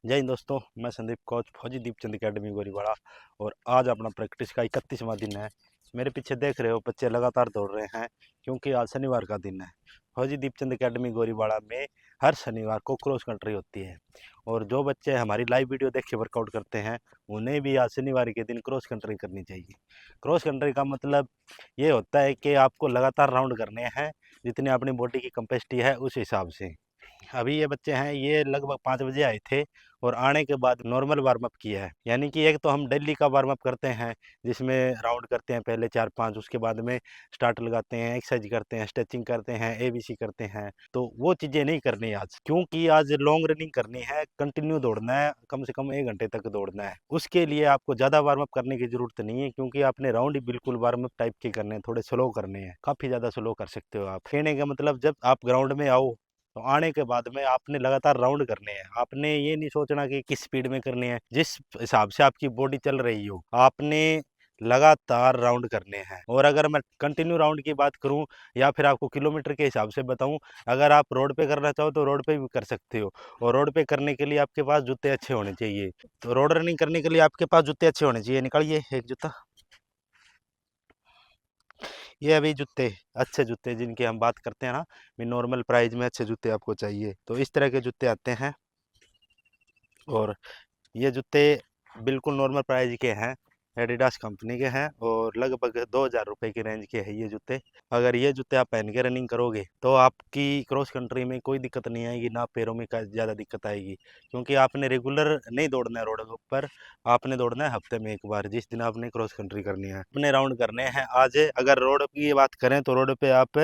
जय हिंद दोस्तों, मैं संदीप कोच फौजी दीपचंद अकेडमी गोरीवाड़ा। और आज अपना प्रैक्टिस का 31वां दिन है। मेरे पीछे देख रहे हो बच्चे लगातार दौड़ रहे हैं क्योंकि आज शनिवार का दिन है। फौजी दीपचंद अकेडमी गोरीवाड़ा में हर शनिवार को क्रॉस कंट्री होती है और जो बच्चे हमारी लाइव वीडियो देख के वर्कआउट करते हैं उन्हें भी आज शनिवार के दिन क्रॉस कंट्री करनी चाहिए। क्रॉस कंट्री का मतलब ये होता है कि आपको लगातार राउंड करने हैं, जितनी अपनी बॉडी की कैपेसिटी है उस हिसाब से। अभी ये बच्चे हैं, ये लगभग 5 बजे आए थे और आने के बाद नॉर्मल वार्म अप किया है। यानी कि एक तो हम डेली का वार्म अप करते हैं जिसमें राउंड करते हैं पहले 4-5, उसके बाद में स्टार्ट लगाते हैं, एक्सरसाइज करते हैं, स्ट्रेचिंग करते हैं, एबीसी करते हैं। तो वो चीज़ें नहीं करनी आज, क्योंकि आज लॉन्ग रनिंग करनी है, कंटिन्यू दौड़ना है, कम से कम 1 घंटे तक दौड़ना है। उसके लिए आपको ज़्यादा वार्म अप करने की ज़रूरत नहीं है, क्योंकि आपने राउंड ही बिल्कुल वार्म अप टाइप के करने हैं, थोड़े स्लो करने हैं, काफ़ी ज़्यादा स्लो कर सकते हो आप। कहने का मतलब जब आप ग्राउंड में आओ तो आने के बाद में आपने लगातार राउंड करने हैं। आपने ये नहीं सोचना कि किस स्पीड में करने हैं, जिस हिसाब से आपकी बॉडी चल रही हो आपने लगातार राउंड करने हैं। और अगर मैं कंटिन्यू राउंड की बात करूं या फिर आपको किलोमीटर के हिसाब से बताऊं, अगर आप रोड पे करना चाहो तो रोड पे भी कर सकते हो। और रोड पे करने के लिए आपके पास जूते अच्छे होने चाहिए। तो रोड रनिंग करने के लिए आपके पास जूते अच्छे होने चाहिए। निकालिए एक जूता। ये अभी जूते, अच्छे जूते जिनकी हम बात करते हैं ना, भी नॉर्मल प्राइस में अच्छे जूते आपको चाहिए तो इस तरह के जूते आते हैं। और ये जूते बिल्कुल नॉर्मल प्राइस के हैं, एडिडास कंपनी के हैं और लगभग 2,000 रुपये की रेंज के हैं ये जूते। अगर ये जूते आप पहन के रनिंग करोगे तो आपकी क्रॉस कंट्री में कोई दिक्कत नहीं आएगी, ना पैरों में ज़्यादा दिक्कत आएगी, क्योंकि आपने रेगुलर नहीं दौड़ना है रोड के ऊपर। आपने दौड़ना है हफ्ते में एक बार, जिस दिन आपने क्रॉस कंट्री करनी है, अपने राउंड करने हैं। आज अगर रोड की बात करें तो रोड पे आप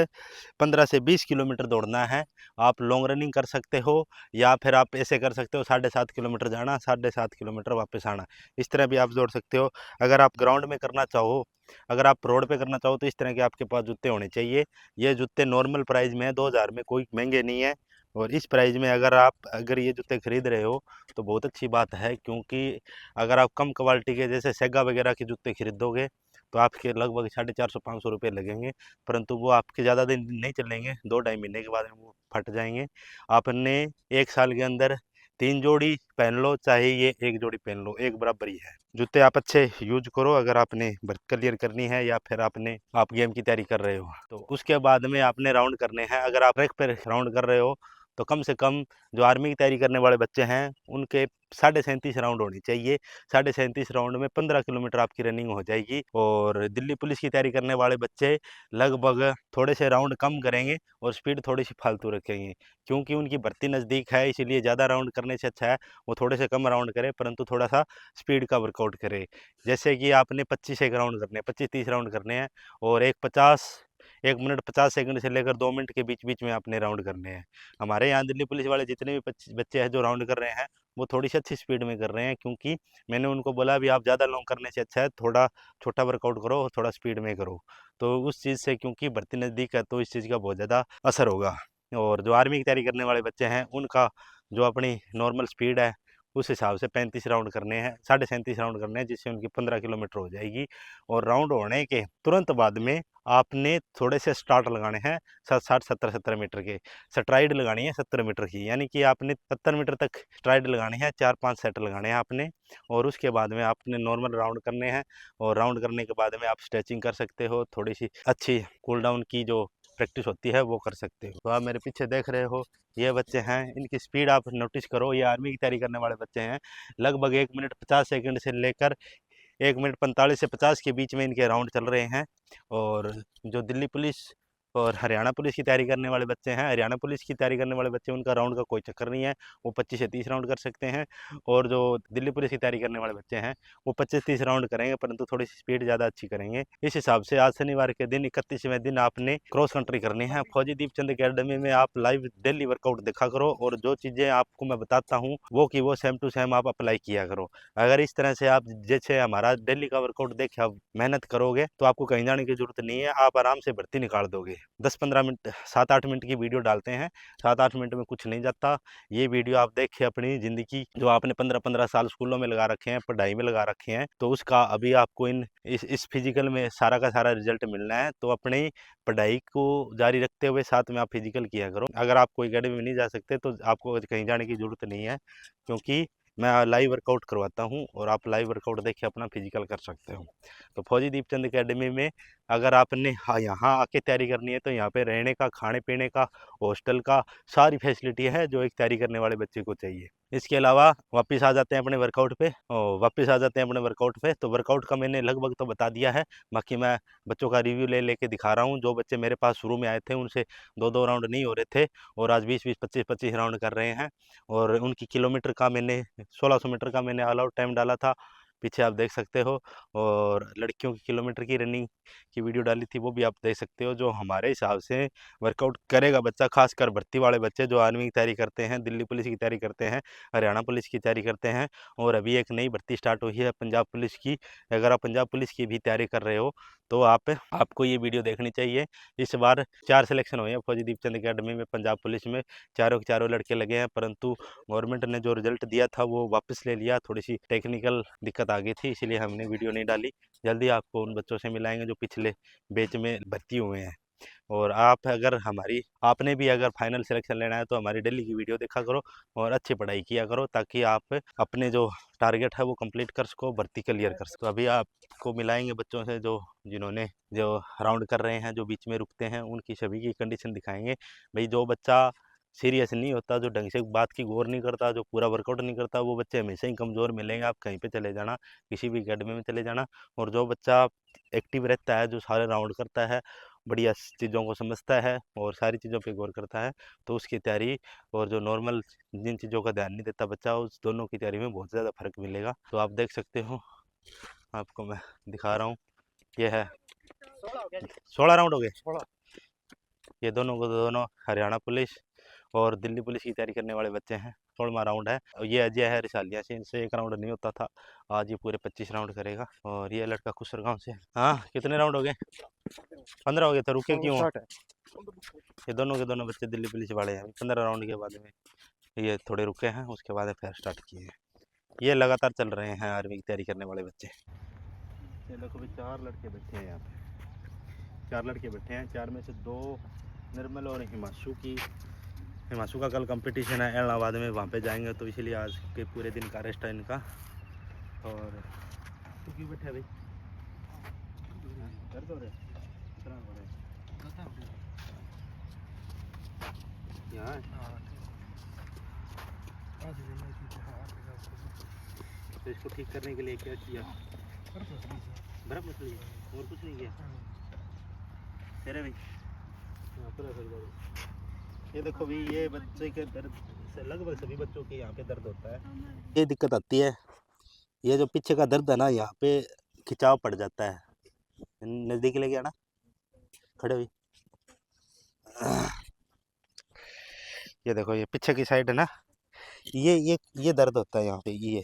15 से 20 किलोमीटर दौड़ना है। आप लॉन्ग रनिंग कर सकते हो या फिर आप ऐसे कर सकते हो 7.5 किलोमीटर जाना, 7.5 किलोमीटर वापस आना, इस तरह भी आप दौड़ सकते हो। अगर आप ग्राउंड में करना चाहो, अगर आप रोड पे करना चाहो तो इस तरह के आपके पास जूते होने चाहिए। ये जूते नॉर्मल प्राइस में है, 2,000 में, कोई महंगे नहीं है। और इस प्राइस में अगर ये जूते खरीद रहे हो तो बहुत अच्छी बात है, क्योंकि अगर आप कम क्वालिटी के जैसे सेगा वगैरह के जूते खरीदोगे तो आपके लगभग 450-500 रुपये लगेंगे, परंतु वो आपके ज़्यादा दिन नहीं चलेंगे, 2-2.5 महीने के बाद में वो फट जाएंगे। आपने 1 साल के अंदर 3 जोड़ी पहन लो, चाहे ये 1 जोड़ी पहन लो, एक बराबर ही है। जूते आप अच्छे यूज करो अगर आपने वर्क क्लियर करनी है या फिर आप गेम की तैयारी कर रहे हो। तो उसके बाद में आपने राउंड करने हैं। अगर आप ट्रैक पर राउंड कर रहे हो तो कम से कम जो आर्मी की तैयारी करने वाले बच्चे हैं उनके 37.5 राउंड होनी चाहिए। 37.5 राउंड में 15 किलोमीटर आपकी रनिंग हो जाएगी। और दिल्ली पुलिस की तैयारी करने वाले बच्चे लगभग थोड़े से राउंड कम करेंगे और स्पीड थोड़ी सी फालतू रखेंगे, क्योंकि उनकी भर्ती नज़दीक है। इसीलिए ज़्यादा राउंड करने से अच्छा है वो थोड़े से कम राउंड करें, परंतु थोड़ा सा स्पीड का वर्कआउट करें। जैसे कि आपने 25 एक राउंड करने हैं, 25-30 राउंड करने हैं और 1 मिनट 50 सेकंड से लेकर 2 मिनट के बीच बीच में आपने राउंड करने हैं। हमारे यहाँ दिल्ली पुलिस वाले जितने भी बच्चे हैं जो राउंड कर रहे हैं वो थोड़ी सी अच्छी स्पीड में कर रहे हैं, क्योंकि मैंने उनको बोला भी आप ज़्यादा लॉन्ग करने से अच्छा है थोड़ा छोटा वर्कआउट करो और थोड़ा स्पीड में करो। तो उस चीज़ से, क्योंकि भर्ती नज़दीक है, तो इस चीज़ का बहुत ज़्यादा असर होगा। और जो आर्मी की तैयारी करने वाले बच्चे हैं उनका जो अपनी नॉर्मल स्पीड है उस हिसाब से 35 राउंड करने हैं, 37.5 राउंड करने हैं, जिससे उनकी 15 किलोमीटर हो जाएगी। और राउंड होने के तुरंत बाद में आपने थोड़े से स्टार्ट लगाने हैं, 60, 70 मीटर के स्ट्राइड लगानी है, 70 मीटर की, यानी कि आपने 70 मीटर तक स्ट्राइड लगानी है, 4-5 सेट लगाने हैं आपने। और उसके बाद में आपने नॉर्मल राउंड करने हैं। और राउंड करने के बाद में आप स्ट्रेचिंग कर सकते हो, थोड़ी सी अच्छी कूल डाउन की जो प्रैक्टिस होती है वो कर सकते हो। तो आप मेरे पीछे देख रहे हो ये बच्चे हैं, इनकी स्पीड आप नोटिस करो। ये आर्मी की तैयारी करने वाले बच्चे हैं। लगभग 1 मिनट 50 सेकंड से लेकर 1 मिनट 45 से 50 के बीच में इनके राउंड चल रहे हैं। और जो दिल्ली पुलिस और हरियाणा पुलिस की तैयारी करने वाले बच्चे हैं, हरियाणा पुलिस की तैयारी करने वाले बच्चे, उनका राउंड का कोई चक्कर नहीं है, वो 25 से 30 राउंड कर सकते हैं। और जो दिल्ली पुलिस की तैयारी करने वाले बच्चे हैं वो 25-30 राउंड करेंगे, परंतु थोड़ी सी स्पीड ज़्यादा अच्छी करेंगे। इस हिसाब से आज शनिवार के दिन 31वें दिन आपने क्रॉस कंट्री करनी है। फौजी दीपचंद अकेडमी में आप लाइव डेली वर्कआउट देखा करो और जो चीज़ें आपको मैं बताता हूँ वो की वो सेम टू सेम आप अप्लाई किया करो। अगर इस तरह से आप जैसे हमारा डेली का वर्कआउट देख आप मेहनत करोगे तो आपको कहीं जाने की जरूरत नहीं है, आप आराम से भर्ती निकाल दोगे। 10-15 मिनट 7-8 मिनट की वीडियो डालते हैं, 7-8 मिनट में कुछ नहीं जाता। ये वीडियो आप देखें अपनी ज़िंदगी जो आपने 15-15 साल स्कूलों में लगा रखे हैं, पढ़ाई में लगा रखे हैं, तो उसका अभी आपको इस फिजिकल में सारा का सारा रिजल्ट मिलना है। तो अपनी पढ़ाई को जारी रखते हुए साथ में आप फिजिकल किया करो। अगर आप कोई अकेडमी में नहीं जा सकते तो आपको कहीं जाने की ज़रूरत नहीं है, क्योंकि मैं लाइव वर्कआउट करवाता हूँ और आप लाइव वर्कआउट देख के अपना फिजिकल कर सकते हो। तो फौजी दीपचंद एकेडमी में अगर आपने यहाँ आके तैयारी करनी है तो यहाँ पे रहने का, खाने पीने का, हॉस्टल का सारी फैसिलिटी है जो एक तैयारी करने वाले बच्चे को चाहिए। इसके अलावा वापस आ जाते हैं अपने वर्कआउट पे, और वापस आ जाते हैं अपने वर्कआउट पे। तो वर्कआउट का मैंने लगभग तो बता दिया है, बाकी मैं बच्चों का रिव्यू ले लेके दिखा रहा हूँ। जो बच्चे मेरे पास शुरू में आए थे उनसे 2-2 राउंड नहीं हो रहे थे और आज 20-20, 25-25 राउंड कर रहे हैं। और उनकी किलोमीटर का मैंने 1600 मीटर का मैंने ऑल आउट टाइम डाला था, पीछे आप देख सकते हो। और लड़कियों की किलोमीटर की रनिंग की वीडियो डाली थी, वो भी आप देख सकते हो। जो हमारे हिसाब से वर्कआउट करेगा बच्चा, खासकर भर्ती वाले बच्चे जो आर्मी की तैयारी करते हैं, दिल्ली पुलिस की तैयारी करते हैं, हरियाणा पुलिस की तैयारी करते हैं, और अभी एक नई भर्ती स्टार्ट हुई है पंजाब पुलिस की। अगर आप पंजाब पुलिस की भी तैयारी कर रहे हो तो आपको ये वीडियो देखनी चाहिए। इस बार 4 सिलेक्शन हुए हैं फौजी दीपचंद अकेडमी में पंजाब पुलिस में, चारों के चारों लड़के लगे हैं, परंतु गवर्नमेंट ने जो रिजल्ट दिया था वो वापस ले लिया। थोड़ी सी टेक्निकल दिक्कत आ गई थी, इसीलिए हमने वीडियो नहीं डाली। जल्दी आपको उन बच्चों से मिलाएंगे जो पिछले बैच में भर्ती हुए हैं। और आपने भी अगर फाइनल सिलेक्शन लेना है तो हमारी डेली की वीडियो देखा करो और अच्छी पढ़ाई किया करो, ताकि आप अपने जो टारगेट है वो कंप्लीट कर सको, भर्ती क्लियर कर सको। अभी आपको मिलाएंगे बच्चों से जिन्होंने जो राउंड कर रहे हैं, जो बीच में रुकते हैं, उनकी सभी की कंडीशन दिखाएंगे। भाई जो बच्चा सीरियस नहीं होता, जो ढंग से बात की गौर नहीं करता, जो पूरा वर्कआउट नहीं करता, वो बच्चे हमेशा ही कमज़ोर मिलेंगे। आप कहीं पे चले जाना, किसी भी अकेडमी में चले जाना। और जो बच्चा एक्टिव रहता है, जो सारे राउंड करता है, बढ़िया चीज़ों को समझता है और सारी चीज़ों पे गौर करता है, तो उसकी तैयारी और जो नॉर्मल जिन चीज़ों का ध्यान नहीं देता बच्चा, उस दोनों की तैयारी में बहुत ज़्यादा फर्क मिलेगा। तो आप देख सकते हो, आपको मैं दिखा रहा हूँ। ये है 16 राउंड हो गए। ये दोनों को दोनों हरियाणा पुलिस और दिल्ली पुलिस की तैयारी करने वाले बच्चे हैं। 16वां राउंड है। और ये अजय है रिसालिया से, इनसे एक राउंड नहीं होता था, आज ये पूरे 25 राउंड करेगा। और ये लड़का खुसर गाँव से। हाँ, कितने राउंड हो गए? 15 हो गए। तो रुके क्यों? ये दोनों के दोनों बच्चे दिल्ली पुलिस वाले हैं। 15 राउंड के बाद में ये थोड़े रुके हैं, उसके बाद फिर स्टार्ट किए हैं। ये लगातार चल रहे हैं आर्मी की तैयारी करने वाले बच्चे। ये देखो भाई, 4 लड़के बैठे हैं यहाँ पे, 4 लड़के बैठे हैं। 4 में से 2 निर्मल और हिमांशु का कल कंपटीशन है इलाहाबाद में, वहाँ पे जाएंगे, तो इसीलिए आज के पूरे दिन का रेस्ट है इनका। और तू क्यों बैठे भाई? दर्द हो रहा है? कितना हो रहा है? यहाँ तो इसको ठीक करने के लिए क्या किया? बर्फ मछली और कुछ नहीं किया तेरे भाई? ये देखो भी, ये बच्चे के दर्द से लगभग सभी बच्चों के यहाँ पे दर्द होता है। ये दिक्कत आती है, ये जो पीछे का दर्द है ना, यहाँ पे खिंचाव पड़ जाता है। नज़दीक लेके आना, खड़े हुई। ये देखो, ये पीछे की साइड है ना, ये दर्द होता है यहाँ पे। ये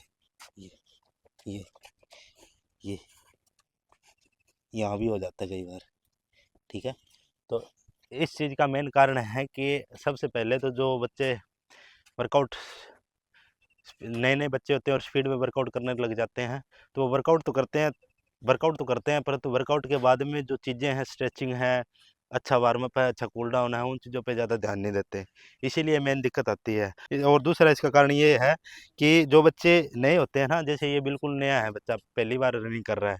ये ये यहाँ भी हो जाता है कई बार। ठीक है, तो इस चीज़ का मेन कारण है कि सबसे पहले तो जो बच्चे वर्कआउट, नए नए बच्चे होते हैं और स्पीड में वर्कआउट करने लग जाते हैं, तो वो वर्कआउट तो करते हैं, परंतु वर्कआउट के बाद में जो चीज़ें हैं, स्ट्रेचिंग है, अच्छा वार्म अप है, अच्छा कूल डाउन है, उन चीज़ों पे ज़्यादा ध्यान नहीं देते, इसीलिए मेन दिक्कत आती है। और दूसरा इसका कारण ये है कि जो बच्चे नए होते हैं ना, जैसे ये बिल्कुल नया है बच्चा, पहली बार रनिंग कर रहा है,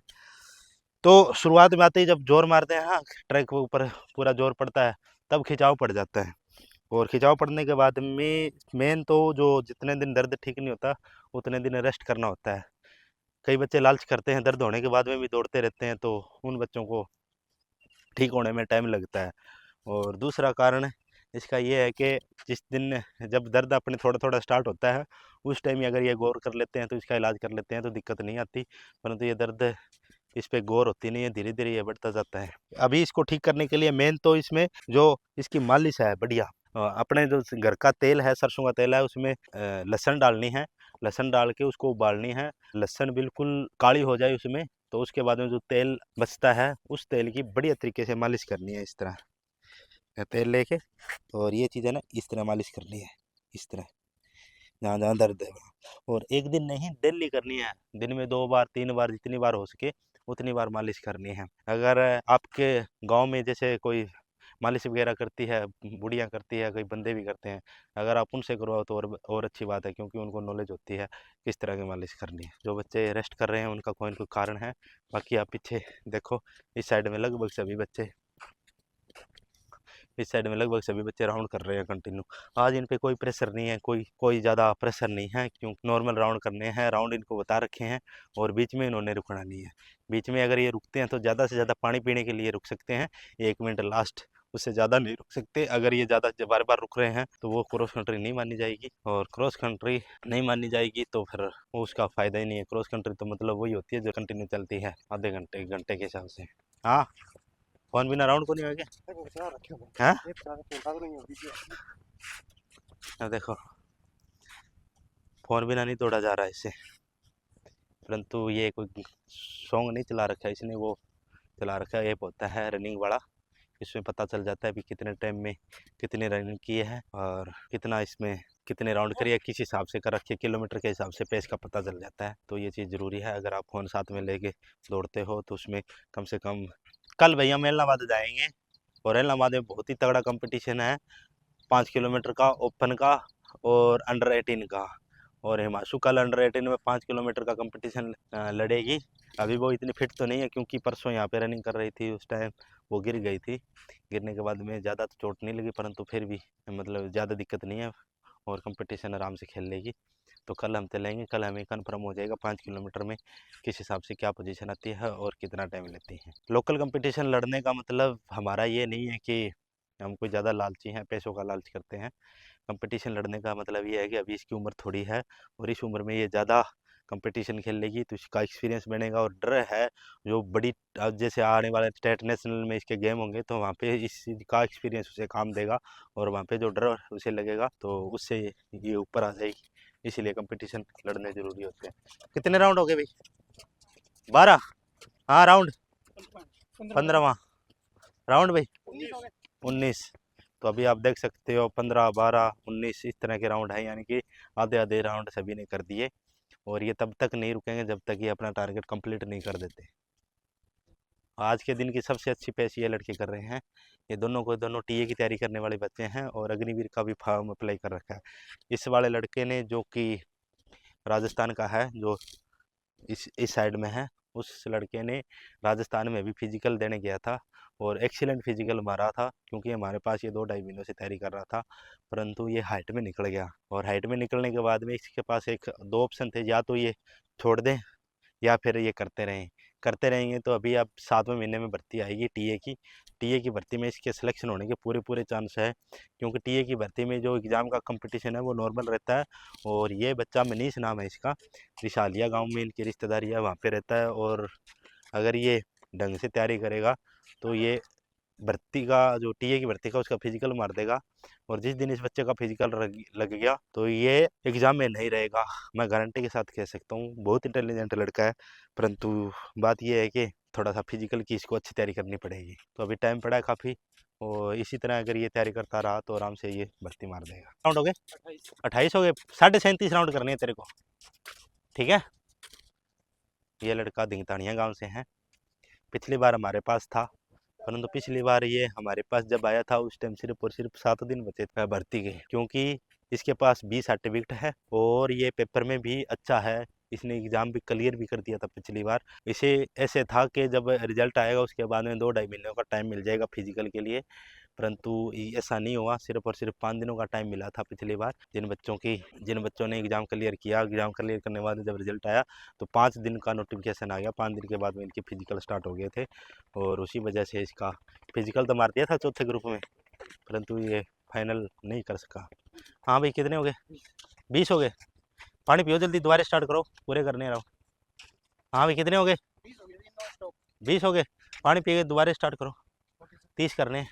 तो शुरुआत में आते ही जब जोर मारते हैं ना, ट्रैक के ऊपर पूरा जोर पड़ता है, तब खिंचाव पड़ जाता है। और खिंचाव पड़ने के बाद में मेन तो जो जितने दिन दर्द ठीक नहीं होता, उतने दिन रेस्ट करना होता है। कई बच्चे लालच करते हैं, दर्द होने के बाद में भी दौड़ते रहते हैं, तो उन बच्चों को ठीक होने में टाइम लगता है। और दूसरा कारण इसका ये है कि जिस दिन जब दर्द अपने थोड़ा थोड़ा स्टार्ट होता है, उस टाइम ही अगर ये गौर कर लेते हैं, तो इसका इलाज कर लेते हैं, तो दिक्कत नहीं आती। परंतु ये दर्द, इस पे गौर होती नहीं है, धीरे धीरे ये बढ़ता जाता है। अभी इसको ठीक करने के लिए मेन तो इसमें जो इसकी मालिश है बढ़िया, अपने जो घर का तेल है, सरसों का तेल है, उसमें लहसुन डालनी है, लहसुन डाल के उसको उबालनी है। लहसुन बिल्कुल काली हो जाए उसमें, तो उसके बाद में जो तेल बचता है, उस तेल की बढ़िया तरीके से मालिश करनी है। इस तरह तेल लेके, और ये चीज़ है ना, इस तरह मालिश करनी है, इस तरह, जहाँ जहाँ दर्द है वहाँ। और एक दिन नहीं, डेली करनी है, दिन में 2 बार 3 बार, जितनी बार हो सके उतनी बार मालिश करनी है। अगर आपके गांव में जैसे कोई मालिश वगैरह करती है, बुढ़ियाँ करती है, कई बंदे भी करते हैं। अगर आप उनसे करवाओ तो और अच्छी बात है, क्योंकि उनको नॉलेज होती है किस तरह की मालिश करनी है। जो बच्चे रेस्ट कर रहे हैं उनका कोई न कोई कारण है। बाकी आप पीछे देखो, इस साइड में लगभग सभी बच्चे राउंड कर रहे हैं कंटिन्यू। आज इन पे कोई प्रेशर नहीं है, कोई ज़्यादा प्रेशर नहीं है, क्योंकि नॉर्मल राउंड करने हैं। राउंड इनको बता रखे हैं और बीच में इन्होंने रुकना नहीं है। बीच में अगर ये रुकते हैं तो ज़्यादा से ज़्यादा पानी पीने के लिए रुक सकते हैं, 1 मिनट लास्ट, उससे ज़्यादा नहीं रुक सकते। अगर ये ज़्यादा बार बार रुक रहे हैं तो वो क्रॉस कंट्री नहीं मानी जाएगी, और क्रॉस कंट्री नहीं मानी जाएगी तो फिर वो उसका फ़ायदा ही नहीं है। क्रॉस कंट्री तो मतलब वही होती है जो कंटिन्यू चलती है आधे घंटे, घंटे के हिसाब से। हाँ, फोन बिना राउंड को नहीं होगा। हाँ, देखो, फोन बिना नहीं तोड़ा जा रहा है इससे। परंतु ये कोई सॉन्ग नहीं चला रखा है इसने, वो चला रखा है ऐप होता है रनिंग वाला। इसमें पता चल जाता है कि कितने टाइम में कितनी रनिंग की है और कितना इसमें कितने राउंड करिए, किस हिसाब से कर रखिए, किलोमीटर के हिसाब से पेस का पता चल जाता है। तो ये चीज़ ज़रूरी है। अगर आप फ़ोन साथ में लेके दौड़ते हो तो उसमें कम से कम, कल भैया हम एलनाबाद जाएंगे और एलनाबाद में बहुत ही तगड़ा कंपटीशन है, 5 किलोमीटर का ओपन का और अंडर 18 का। और हिमांशु कल अंडर 18 में 5 किलोमीटर का कंपटीशन लड़ेगी। अभी वो इतनी फिट तो नहीं है, क्योंकि परसों यहाँ पे रनिंग कर रही थी, उस टाइम वो गिर गई थी। गिरने के बाद में ज़्यादा तो चोट नहीं लगी, परंतु फिर भी मतलब ज़्यादा दिक्कत नहीं है और कंपटीशन आराम से खेल लेगी। तो कल हम चलेंगे, कल हमें कन्फर्म हो जाएगा 5 किलोमीटर में किस हिसाब से क्या पोजीशन आती है और कितना टाइम लेती है। लोकल कंपटीशन लड़ने का मतलब हमारा ये नहीं है कि हम कोई ज़्यादा लालची हैं, पैसों का लालच करते हैं। कंपटीशन लड़ने का मतलब ये है कि अभी इसकी उम्र थोड़ी है और इस उम्र में ये ज़्यादा कंपटीशन खेल लेगी तो इसका एक्सपीरियंस बनेगा। और डर है जो बड़ी, अब जैसे आने वाले स्टेट नेशनल में इसके गेम होंगे तो वहाँ पे इस चीज़ का एक्सपीरियंस उसे काम देगा, और वहाँ पे जो डर उसे लगेगा तो उससे ये ऊपर आ जाएगी। इसीलिए कंपटीशन लड़ने ज़रूरी होते हैं। कितने राउंड हो गए भाई? 12? हाँ, राउंड 15वां राउंड भाई, 19। तो अभी आप देख सकते हो 15, 12, 19 इस तरह के राउंड हैं, यानी कि आधे आधे राउंड सभी ने कर दिए। और ये तब तक नहीं रुकेंगे जब तक ये अपना टारगेट कंप्लीट नहीं कर देते। आज के दिन की सबसे अच्छी पेश ये लड़के कर रहे हैं। ये दोनों टीए की तैयारी करने वाले बच्चे हैं और अग्निवीर का भी फॉर्म अप्लाई कर रखा है। इस वाले लड़के ने, जो कि राजस्थान का है, जो इस साइड में है, उस लड़के ने राजस्थान में भी फिजिकल देने गया था और एक्सीलेंट फिजिकल मारा था, क्योंकि हमारे पास ये 2-2.5 महीनों से तैयारी कर रहा था। परंतु ये हाइट में निकल गया, और हाइट में निकलने के बाद में इसके पास एक दो ऑप्शन थे, या तो ये छोड़ दें या फिर ये करते रहेंगे। तो अभी अब 7वें महीने में भर्ती आएगी टीए की भर्ती में इसके सिलेक्शन होने के पूरे पूरे चांस है, क्योंकि टीए की भर्ती में जो एग्ज़ाम का कंपटीशन है वो नॉर्मल रहता है। और ये बच्चा, मनीष नाम है इसका, विशालिया गांव में इनकी रिश्तेदारी है, वहाँ पे रहता है। और अगर ये ढंग से तैयारी करेगा तो ये भर्ती का, जो टीए की भर्ती का, उसका फिजिकल मार देगा। और जिस दिन इस बच्चे का फिजिकल लग गया तो ये एग्ज़ाम में नहीं रहेगा, मैं गारंटी के साथ कह सकता हूँ। बहुत इंटेलिजेंट लड़का है, परंतु बात ये है कि थोड़ा सा फिजिकल की इसको अच्छी तैयारी करनी पड़ेगी। तो अभी टाइम पड़ा है काफ़ी, और इसी तरह अगर ये तैयारी करता रहा तो आराम से ये भर्ती मार देगा। राउंड हो गए 28 हो गए, 37.5 राउंड करने हैं तेरे को, ठीक है। ये लड़का धिंगतानिया गाँव से है, पिछली बार हमारे पास था, परंतु पिछली बार ये हमारे पास जब आया था उस टाइम सिर्फ और सिर्फ 7 दिन बचे थे भर्ती के, क्योंकि इसके पास 20 सर्टिफिकेट है और ये पेपर में भी अच्छा है। इसने एग्ज़ाम भी क्लियर भी कर दिया था पिछली बार। इसे ऐसे था कि जब रिजल्ट आएगा उसके बाद में 2-2.5 महीने का टाइम मिल जाएगा फिजिकल के लिए, परंतु ऐसा नहीं हुआ। सिर्फ और सिर्फ 5 दिनों का टाइम मिला था पिछली बार। जिन बच्चों ने एग्ज़ाम क्लियर किया, एग्ज़ाम क्लियर करने के बाद जब रिजल्ट आया तो 5 दिन का नोटिफिकेशन आ गया। 5 दिन के बाद में इनके फिजिकल स्टार्ट हो गए थे, और उसी वजह से इसका फिजिकल तो मार दिया था चौथे ग्रुप में, परंतु ये फाइनल नहीं कर सका। हाँ भाई, कितने हो गए? 20 हो गए। पानी पियो जल्दी, दोबारा स्टार्ट करो, पूरे करने रहो। हाँ भाई, कितने हो गए? 20 हो गए। पानी पी के दोबारा स्टार्ट करो, 30 करने हैं।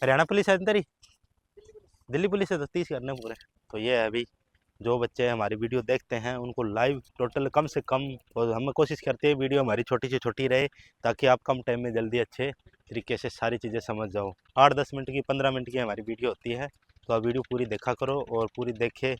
हरियाणा पुलिस है तेरी? दिल्ली पुलिस है तो 30 करने हैं पूरे। तो ये है अभी, जो बच्चे हमारी वीडियो देखते हैं उनको लाइव टोटल कम से कम, और हम कोशिश करते हैं वीडियो हमारी छोटी से छोटी रहे, ताकि आप कम टाइम में जल्दी अच्छे तरीके से सारी चीज़ें समझ जाओ। 8-10 मिनट की, 15 मिनट की हमारी वीडियो होती है, तो आप वीडियो पूरी देखा करो, और पूरी देखे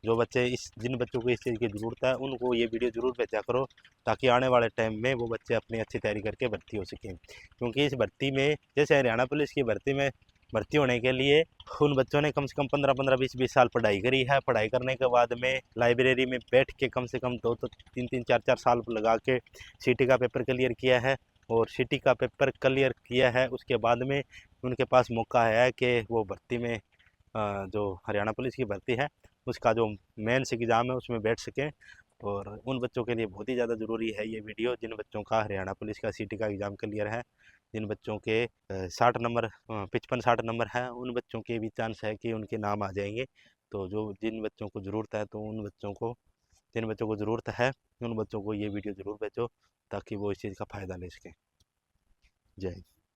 जो बच्चे जिन बच्चों को इस चीज़ की ज़रूरत है उनको ये वीडियो ज़रूर भेजा करो, ताकि आने वाले टाइम में वो बच्चे अपनी अच्छी तैयारी करके भर्ती हो सकें। क्योंकि इस भर्ती में, जैसे हरियाणा पुलिस की भर्ती में भर्ती होने के लिए उन बच्चों ने कम से कम 15-15, 20-20 साल पढ़ाई करी है। पढ़ाई करने के बाद में लाइब्रेरी में बैठ के कम से कम 2-3-3, 4-4 साल लगा के सीटी का पेपर क्लियर किया है। और सीटी का पेपर क्लियर किया है, उसके बाद में उनके पास मौका है कि वो भर्ती में जो हरियाणा पुलिस की भर्ती है उसका जो मेंस एग्ज़ाम है उसमें बैठ सकें। और उन बच्चों के लिए बहुत ही ज़्यादा ज़रूरी है ये वीडियो, जिन बच्चों का हरियाणा पुलिस का सीटी का एग्ज़ाम क्लियर है, जिन बच्चों के 60 नंबर 55-60 नंबर हैं, उन बच्चों के भी चांस है कि उनके नाम आ जाएंगे। तो जो जिन बच्चों को ज़रूरत है, तो उन बच्चों को जिन बच्चों को ज़रूरत है उन बच्चों को ये वीडियो ज़रूर भेजो, ताकि वो इस चीज़ का फ़ायदा ले सकें। जय हिंद।